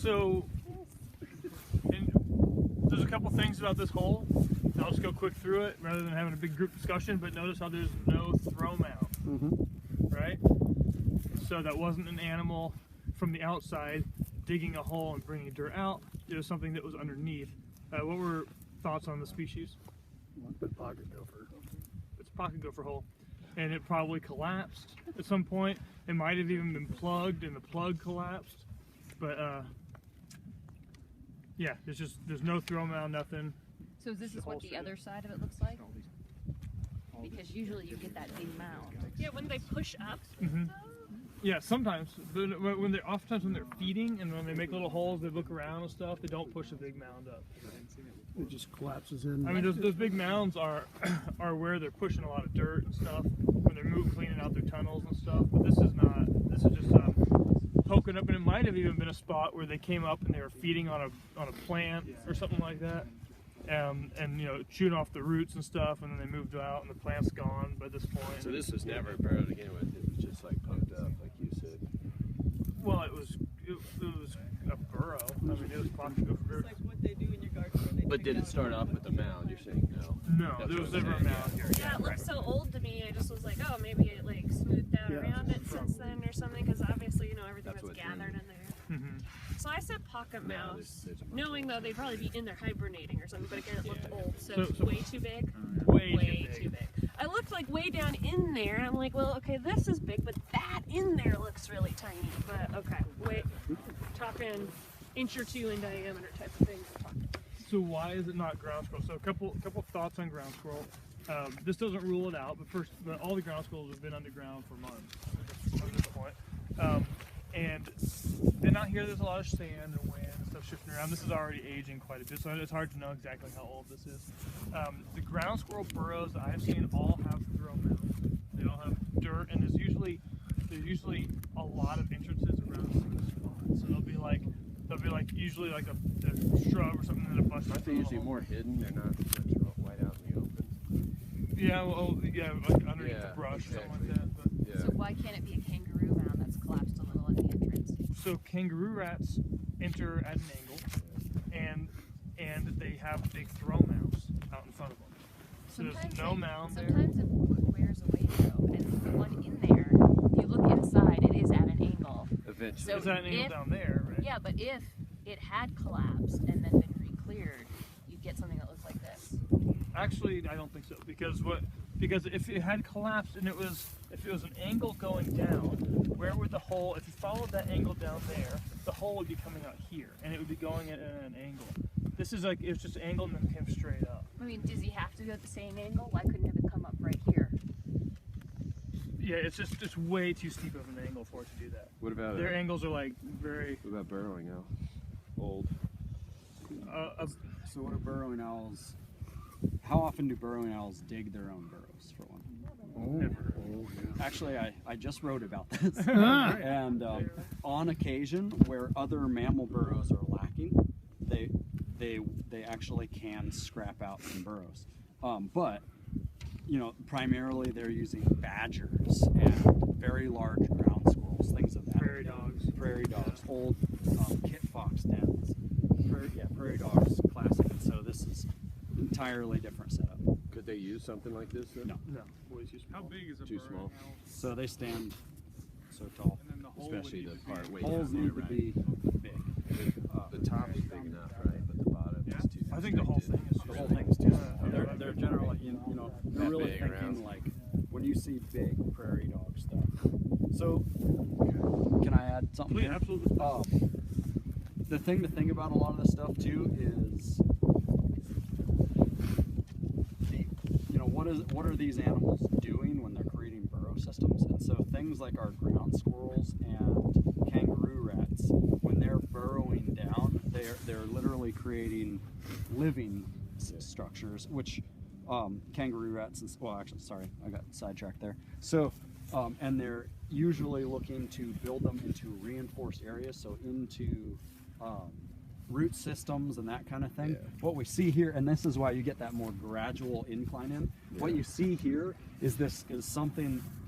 So, there's a couple things about this hole. I'll just go quick through it rather than having a big group discussion, but notice how there's no throw mound, right? So that wasn't an animal from the outside digging a hole and bringing dirt out. It was something that was underneath. What were thoughts on the species? The pocket gopher. It's a pocket gopher hole, and it probably collapsed at some point. It might have even been plugged, and the plug collapsed. But yeah, there's no throw mound, nothing. So this is what the other side of it looks like? Because usually you get that big mound. Yeah, when they push up. Yeah, sometimes. But oftentimes when they're feeding and when they make little holes, they look around and stuff. They don't push a big mound up. It just collapses in. I mean, those big mounds are where they're pushing a lot of dirt and stuff when they're cleaning out their tunnels and stuff. But this is not. This is just poking up, and it might have even been a spot where they came up and they were feeding on a plant or something like that. And you know, chewing off the roots and stuff, and then they moved out, and the plant's gone by this point. So this was never burrowed again with. It was just like poked up, like you said. Well, it was a burrow. I mean, it was pocket gopher. It's like what they do in your garden. Where they But did it start off with a mound? You're saying no? No, there was never a mound here. Yeah, it looks so old to me. I just was like, oh, maybe it like smoothed out around it since then or something, because obviously, you know, everything that's gathered in there. So I said pocket mouse, knowing though they'd probably be in there hibernating or something, but again, it looked old, so way too big. Way too big. I looked like way down in there, and I'm like, well, okay, this is big, but that in there looks really tiny. But okay, talking inch or two in diameter type of thing. So why is it not ground squirrel? So a couple thoughts on ground squirrel. This doesn't rule it out, but all the ground squirrels have been underground for months at this point. And out here there's a lot of sand and wind and stuff shifting around. This is already aging quite a bit, so it's hard to know exactly how old this is. The ground squirrel burrows that I've seen all have throw mounds. They all have dirt, and there's usually a lot of entrances around a single spot. So they'll be like usually like a shrub or something in a bush. Aren't they usually more hidden? They're not much white out in the open. Yeah, well, yeah, like underneath the brush or something like that. But. Yeah. So why can't it be a kangaroo mound that's collapsed a little at the entrance? So kangaroo rats enter at an angle, and they have big throw mounds out in front of them. So there's no mound there. Sometimes it wears away though, and the one in there, you look inside, it is at an angle. Eventually. So it's at an angle down there, right? Yeah, but if it had collapsed and then been re-cleared, you'd get something that looks like this. Actually, I don't think so, because if it had collapsed and if it was an angle going down, where would the hole? If you followed that angle down there, the hole would be coming out here, and it would be going at an angle. This is like it was just angled and then came straight up. I mean, does he have to go at the same angle? Why couldn't it have come up right here? Yeah, it's just way too steep of an angle for it to do that. What about their angles are like very. What about burrowing owl? Old. So what are burrowing owls? How often do burrowing owls dig their own burrows, for one? Never. Actually, I just wrote about this. And on occasion, where other mammal burrows are lacking, they actually can scrap out some burrows. But you know, primarily they're using badgers and very large ground squirrels, things of that. Prairie dogs, old kit fox dens. Prairie dogs, classic. So this is entirely different setup. Could they use something like this then? No. Way too small. How big is a Too burrowing small. owl? So they stand so tall. And then the hole Especially would the part way Holes down need there, to right? be big. The top is big enough, right? But the bottom is too. I think the whole thing is. The whole thing's too small. They're generally, you know, you're That really big thinking around. like when you see big prairie dog stuff. So, can I add something Please, here? absolutely. The thing to think about a lot of this stuff too is, what are these animals doing when they're creating burrow systems? And so things like our ground squirrels and kangaroo rats, when they're burrowing down, they're literally creating living structures, which kangaroo rats, well, actually, sorry, I got sidetracked there. So, and they're usually looking to build them into reinforced areas, so into root systems and that kind of thing. Yeah. What we see here, and this is why you get that more gradual incline in, what you see here is this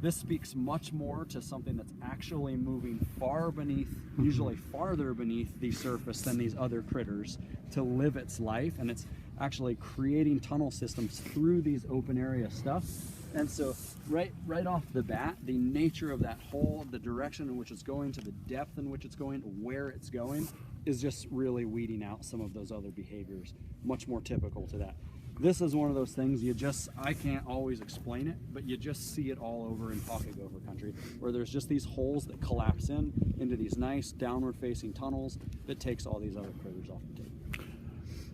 speaks much more to something that's actually moving far beneath, usually farther beneath the surface than these other critters to live its life, and it's actually creating tunnel systems through these open area stuff. And so right off the bat, the nature of that hole, the direction in which it's going, to the depth in which it's going, where it's going, is just really weeding out some of those other behaviors, much more typical to that. This is one of those things I can't always explain it, but you just see it all over in pocket gopher country, where there's just these holes that collapse into these nice downward facing tunnels that takes all these other critters off the table.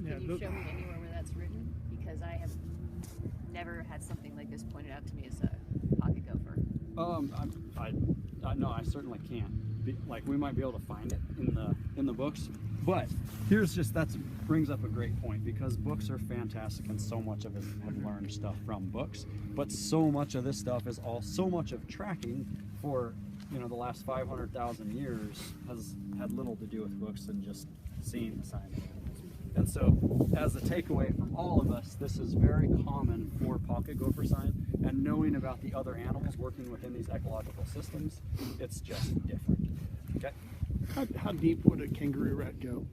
Yeah, Can you show me anywhere where that's written? Because I have never had something like this pointed out to me as a pocket gopher. No, I certainly can't. Like, we might be able to find it in the books, but that brings up a great point, because books are fantastic, and so much of us have learned stuff from books, but so much of this stuff is so much of tracking for the last 500,000 years has had little to do with books and just seeing the sign. And so, as a takeaway from all of us, this is very common for pocket gopher sign, and knowing about the other animals working within these ecological systems, it's just different. Okay? How deep would a kangaroo rat go?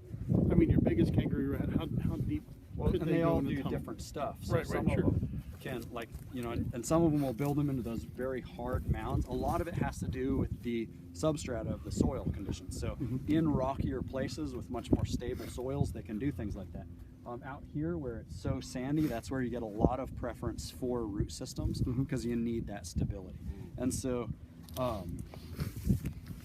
I mean, your biggest kangaroo rat, how deep could and they they go all in the do tunnel? different stuff. So Right, some sure. of them can, and some of them will build them into those very hard mounds. A lot of it has to do with the substrata of the soil conditions. So in rockier places with much more stable soils, they can do things like that. Out here where it's so sandy, that's where you get a lot of preference for root systems, because you need that stability. And so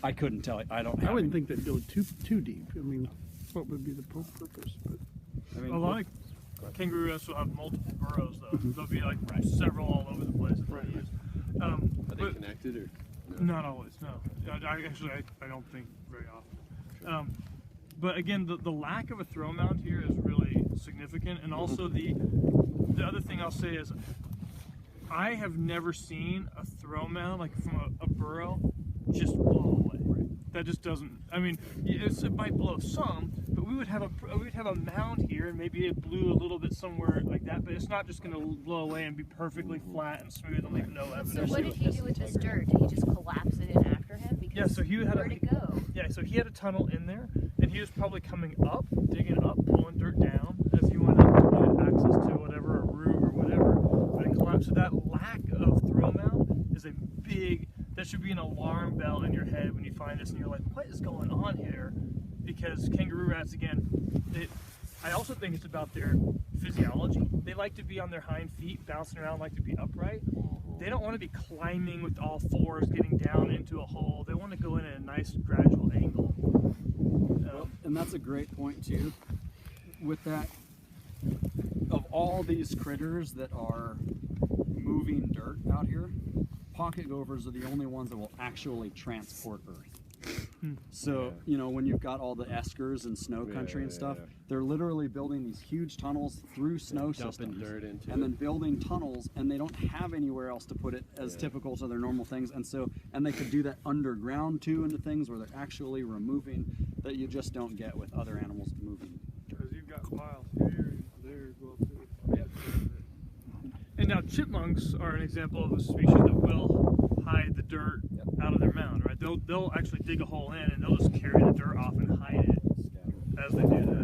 I couldn't tell you. I wouldn't think they'd go too deep. I mean, what would be the purpose? But I mean, a lot of kangaroo rats will have multiple burrows, though. They'll be like several all over the place. Right. Are they connected or? No? Not always, no. I don't think very often. But again, the lack of a throw mound here is really significant, and also the other thing I'll say is, I have never seen a throw mound like from a burrow just blow away. That just doesn't. I mean, it might blow some, but we would have a mound here, and maybe it blew a little bit somewhere like that. But it's not just going to blow away and be perfectly flat and smooth and leave no evidence. So what did he do with this dirt? Did he just collapse it in after him? Because Yeah, so he had where'd it go? Yeah, so he had a tunnel in there, and he was probably coming up, digging up, pulling dirt down as he went up to get access to whatever, a root or whatever. But it collapsed. So that lack of throw mound is a big. That should be an alarm bell in your head when you find this, and you're like, "What is going on here?" Because kangaroo rats, again, I also think it's about their physiology. They like to be on their hind feet, bouncing around, like to be upright. They don't want to be climbing with all fours, getting down into a hole. They want to go in at a nice gradual angle. And that's a great point too. With that, of all these critters that are moving dirt out here, pocket gophers are the only ones that will actually transport earth. So, when you've got all the eskers and snow country and stuff, they're literally building these huge tunnels through snow systems, dirt into and then building tunnels, and they don't have anywhere else to put it as typical to their normal things. And they could do that underground too, into things where they're actually removing that you just don't get with other animals moving dirt. Because you've got piles here and there as well too. Yeah. And now chipmunks are an example of a species that will hide the dirt out of their mound, right? They'll actually dig a hole in, and they'll just carry the dirt off and hide it as they do that.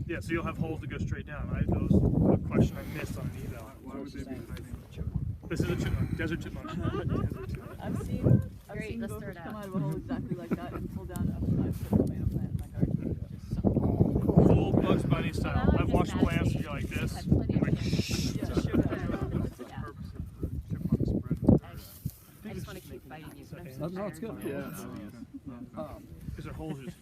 Yeah, so you'll have holes that go straight down. That was a question I missed on an eval. why would they be hiding? This is a chipmunk, desert chipmunk. I've seen Great, let's throw gophers it come out. out of a hole exactly like that and pull down a tomato plant in my garden. Full Bugs Bunny style. Well, I've watched imagine plants they that go like this. had plenty of Like, chances. Yeah, sure. That's the purpose of the chipmunk spread. I just want to keep fighting you, but I'm so No, it's tired. good. Yeah. Because their holes are just